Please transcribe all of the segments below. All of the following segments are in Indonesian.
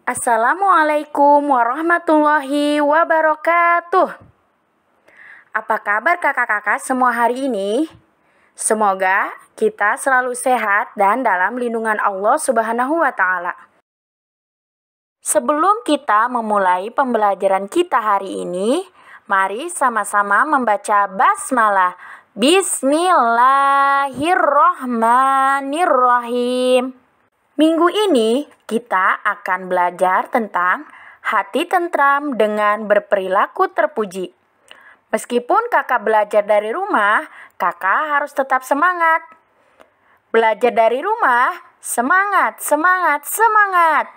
Assalamualaikum warahmatullahi wabarakatuh. Apa kabar kakak-kakak semua hari ini? Semoga kita selalu sehat dan dalam lindungan Allah Subhanahu wa Ta'ala. Sebelum kita memulai pembelajaran kita hari ini, mari sama-sama membaca basmalah. Bismillahirrahmanirrahim. Minggu ini kita akan belajar tentang hati tentram dengan berperilaku terpuji. Meskipun kakak belajar dari rumah, kakak harus tetap semangat. Belajar dari rumah, semangat, semangat, semangat.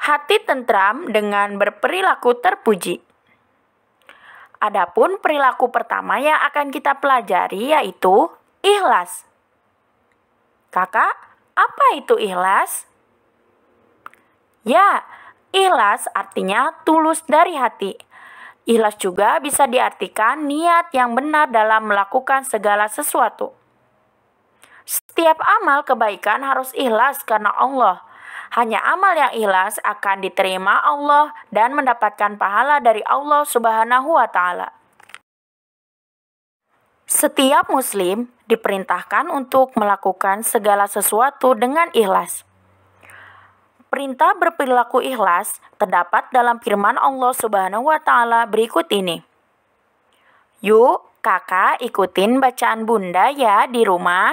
Hati tentram dengan berperilaku terpuji. Adapun perilaku pertama yang akan kita pelajari yaitu ikhlas. Kakak, apa itu ikhlas? Ya, ikhlas artinya tulus dari hati. Ikhlas juga bisa diartikan niat yang benar dalam melakukan segala sesuatu. Setiap amal kebaikan harus ikhlas karena Allah. Hanya amal yang ikhlas akan diterima Allah dan mendapatkan pahala dari Allah Subhanahu wa Ta'ala. Setiap muslim diperintahkan untuk melakukan segala sesuatu dengan ikhlas. Perintah berperilaku ikhlas terdapat dalam firman Allah Subhanahu wa Ta'ala berikut ini. Yuk, kakak ikutin bacaan Bunda ya di rumah.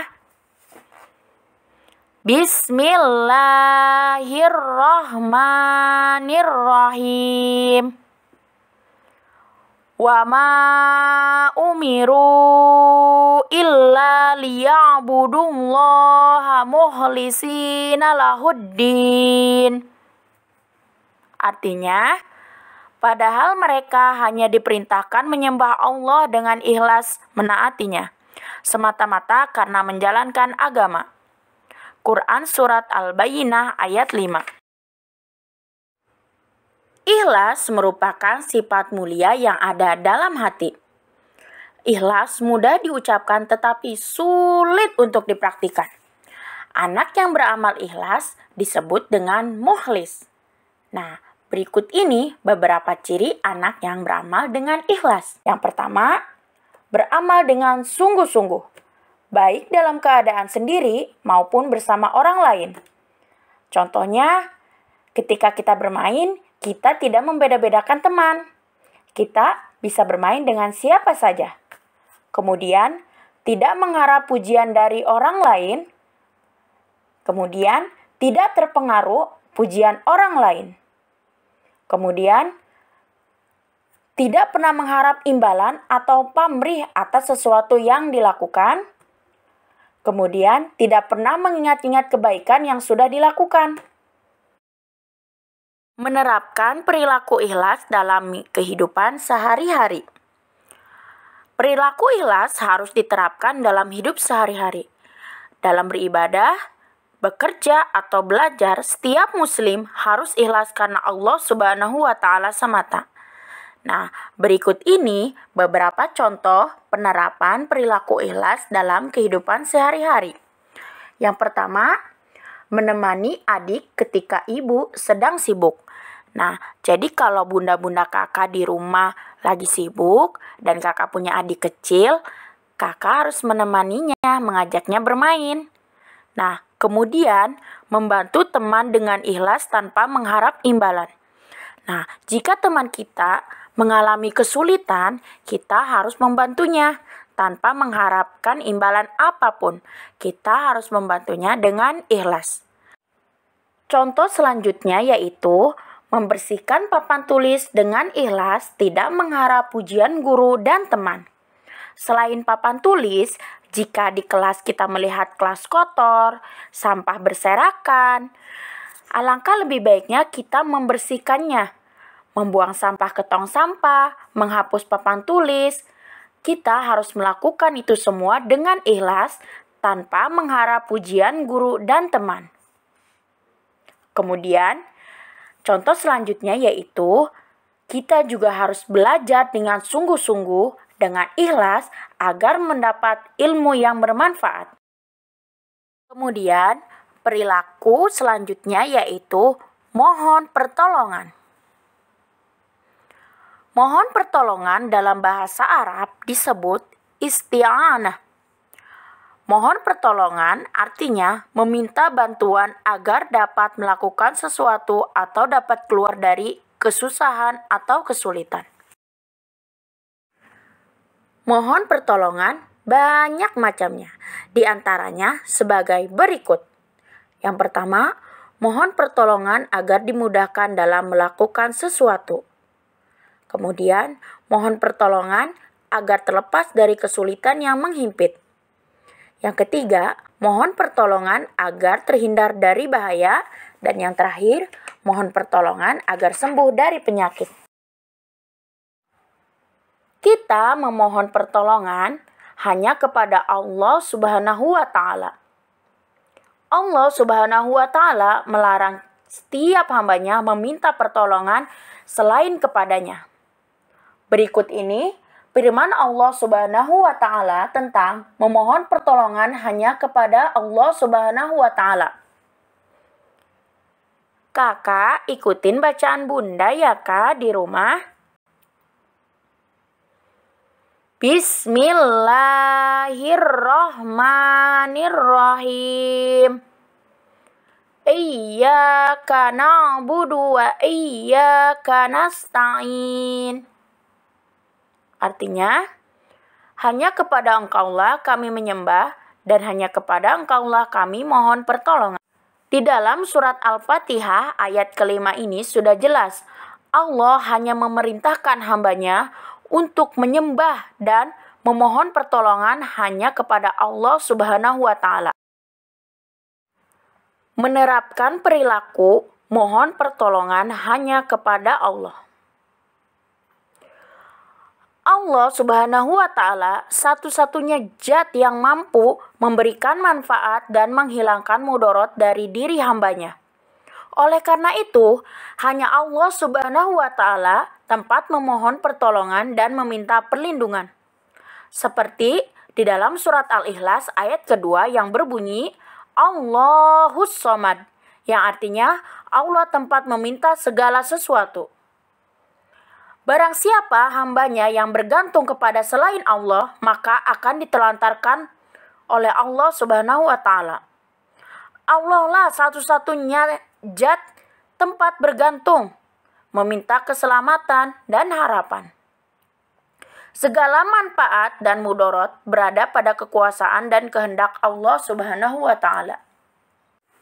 Bismillahirrahmanirrahim. Wa ma umiru illa liya'budullaha mukhlisina lahuddin. Artinya, padahal mereka hanya diperintahkan menyembah Allah dengan ikhlas menaatinya, semata-mata karena menjalankan agama. Quran Surat Al-Bayyinah ayat 5. Ikhlas merupakan sifat mulia yang ada dalam hati. Ikhlas mudah diucapkan tetapi sulit untuk dipraktikkan. Anak yang beramal ikhlas disebut dengan mukhlis. Nah, berikut ini beberapa ciri anak yang beramal dengan ikhlas. Yang pertama, beramal dengan sungguh-sungguh, baik dalam keadaan sendiri maupun bersama orang lain. Contohnya, ketika kita bermain, kita tidak membeda-bedakan teman. Kita bisa bermain dengan siapa saja. Kemudian, tidak mengharap pujian dari orang lain. Kemudian, tidak terpengaruh pujian orang lain. Kemudian, tidak pernah mengharap imbalan atau pamrih atas sesuatu yang dilakukan. Kemudian, tidak pernah mengingat-ingat kebaikan yang sudah dilakukan. Menerapkan perilaku ikhlas dalam kehidupan sehari-hari. Perilaku ikhlas harus diterapkan dalam hidup sehari-hari. Dalam beribadah, bekerja, atau belajar, setiap muslim harus ikhlas karena Allah Subhanahu wa Ta'ala semata. Nah, berikut ini beberapa contoh penerapan perilaku ikhlas dalam kehidupan sehari-hari. Yang pertama, menemani adik ketika ibu sedang sibuk. Nah, jadi kalau bunda-bunda kakak di rumah lagi sibuk dan kakak punya adik kecil, kakak harus menemaninya, mengajaknya bermain. Nah, kemudian membantu teman dengan ikhlas tanpa mengharap imbalan. Nah, jika teman kita mengalami kesulitan, kita harus membantunya tanpa mengharapkan imbalan apapun. Kita harus membantunya dengan ikhlas. Contoh selanjutnya yaitu membersihkan papan tulis dengan ikhlas, tidak mengharap pujian guru dan teman. Selain papan tulis, jika di kelas kita melihat kelas kotor, sampah berserakan, alangkah lebih baiknya kita membersihkannya. Membuang sampah ke tong sampah, menghapus papan tulis. Kita harus melakukan itu semua dengan ikhlas, tanpa mengharap pujian guru dan teman. Kemudian, contoh selanjutnya yaitu kita juga harus belajar dengan sungguh-sungguh, dengan ikhlas agar mendapat ilmu yang bermanfaat. Kemudian, Perilaku selanjutnya yaitu mohon pertolongan. Mohon pertolongan dalam bahasa Arab disebut isti'anah. Mohon pertolongan artinya meminta bantuan agar dapat melakukan sesuatu atau dapat keluar dari kesusahan atau kesulitan. Mohon pertolongan banyak macamnya, di antaranya sebagai berikut. Yang pertama, mohon pertolongan agar dimudahkan dalam melakukan sesuatu. Kemudian, mohon pertolongan agar terlepas dari kesulitan yang menghimpit. Yang ketiga, mohon pertolongan agar terhindar dari bahaya. Dan yang terakhir, mohon pertolongan agar sembuh dari penyakit. Kita memohon pertolongan hanya kepada Allah Subhanahu wa Ta'ala. Allah Subhanahu wa Ta'ala melarang setiap hambanya meminta pertolongan selain kepadanya. Berikut ini firman Allah Subhanahu wa Ta'ala tentang memohon pertolongan hanya kepada Allah Subhanahu wa Ta'ala. Kakak ikutin bacaan Bunda ya Kak di rumah. Bismillahirrahmanirrahim. Iyyaka na'budu wa iyyaka nasta'in. Artinya, hanya kepada Engkaulah kami menyembah dan hanya kepada Engkaulah kami mohon pertolongan. Di dalam surat Al-Fatihah ayat kelima ini sudah jelas, Allah hanya memerintahkan hambanya untuk menyembah dan memohon pertolongan hanya kepada Allah Subhanahu wa Ta'ala. Menerapkan perilaku mohon pertolongan hanya kepada Allah. Allah Subhanahu wa Ta'ala satu-satunya zat yang mampu memberikan manfaat dan menghilangkan mudarat dari diri hambanya. Oleh karena itu, hanya Allah Subhanahu wa Ta'ala tempat memohon pertolongan dan meminta perlindungan. Seperti di dalam surat Al-Ikhlas ayat kedua yang berbunyi Allahus Somad, yang artinya Allah tempat meminta segala sesuatu. Barang siapa hambanya yang bergantung kepada selain Allah, maka akan ditelantarkan oleh Allah Subhanahu wa Ta'ala. Allah lah satu-satunya zat tempat bergantung, meminta keselamatan dan harapan. Segala manfaat dan mudarat berada pada kekuasaan dan kehendak Allah Subhanahu wa Ta'ala.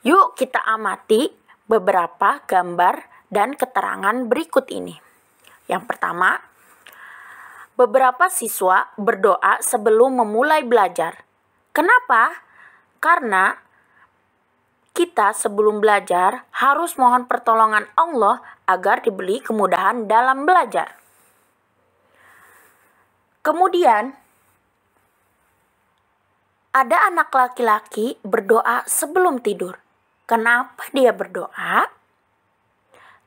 Yuk kita amati beberapa gambar dan keterangan berikut ini. Yang pertama, beberapa siswa berdoa sebelum memulai belajar. Kenapa? Karena kita sebelum belajar harus mohon pertolongan Allah agar diberi kemudahan dalam belajar. Kemudian, ada anak laki-laki berdoa sebelum tidur. Kenapa dia berdoa?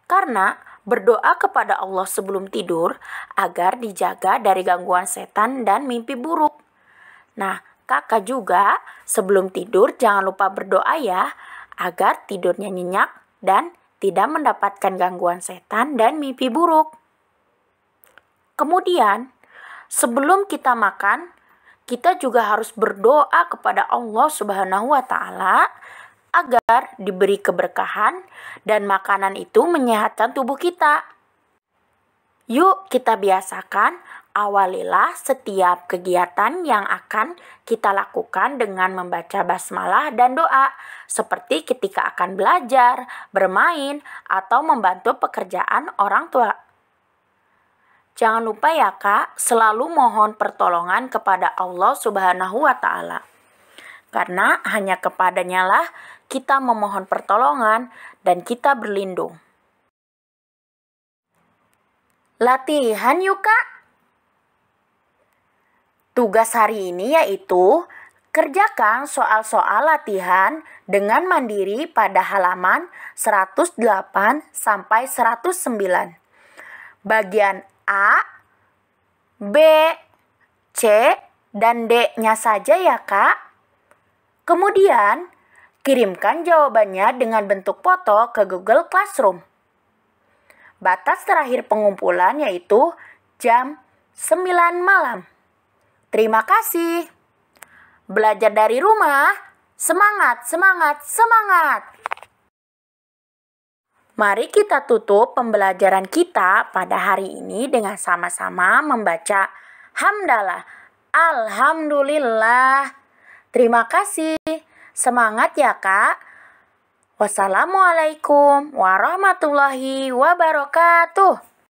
Karena berdoa kepada Allah sebelum tidur agar dijaga dari gangguan setan dan mimpi buruk. Nah, kakak juga sebelum tidur jangan lupa berdoa ya, agar tidurnya nyenyak dan tidak mendapatkan gangguan setan dan mimpi buruk. Kemudian, sebelum kita makan, kita juga harus berdoa kepada Allah Subhanahu wa Ta'ala agar diberi keberkahan dan makanan itu menyehatkan tubuh kita. Yuk kita biasakan, awalilah setiap kegiatan yang akan kita lakukan dengan membaca basmalah dan doa, seperti ketika akan belajar, bermain, atau membantu pekerjaan orang tua. Jangan lupa ya Kak, selalu mohon pertolongan kepada Allah Subhanahu wa Ta'ala. Karena hanya kepadanya lah kita memohon pertolongan dan kita berlindung. Latihan yuk Kak. Tugas hari ini yaitu kerjakan soal-soal latihan dengan mandiri pada halaman 108 sampai 109. Bagian A, B, C, dan D-nya saja ya Kak. Kemudian, Kirimkan jawabannya dengan bentuk foto ke Google Classroom. Batas terakhir pengumpulan yaitu jam 9 malam. Terima kasih. Belajar dari rumah, semangat, semangat, semangat! Mari kita tutup pembelajaran kita pada hari ini dengan sama-sama membaca hamdalah. Alhamdulillah. Terima kasih. Semangat ya, Kak. Wassalamualaikum warahmatullahi wabarakatuh.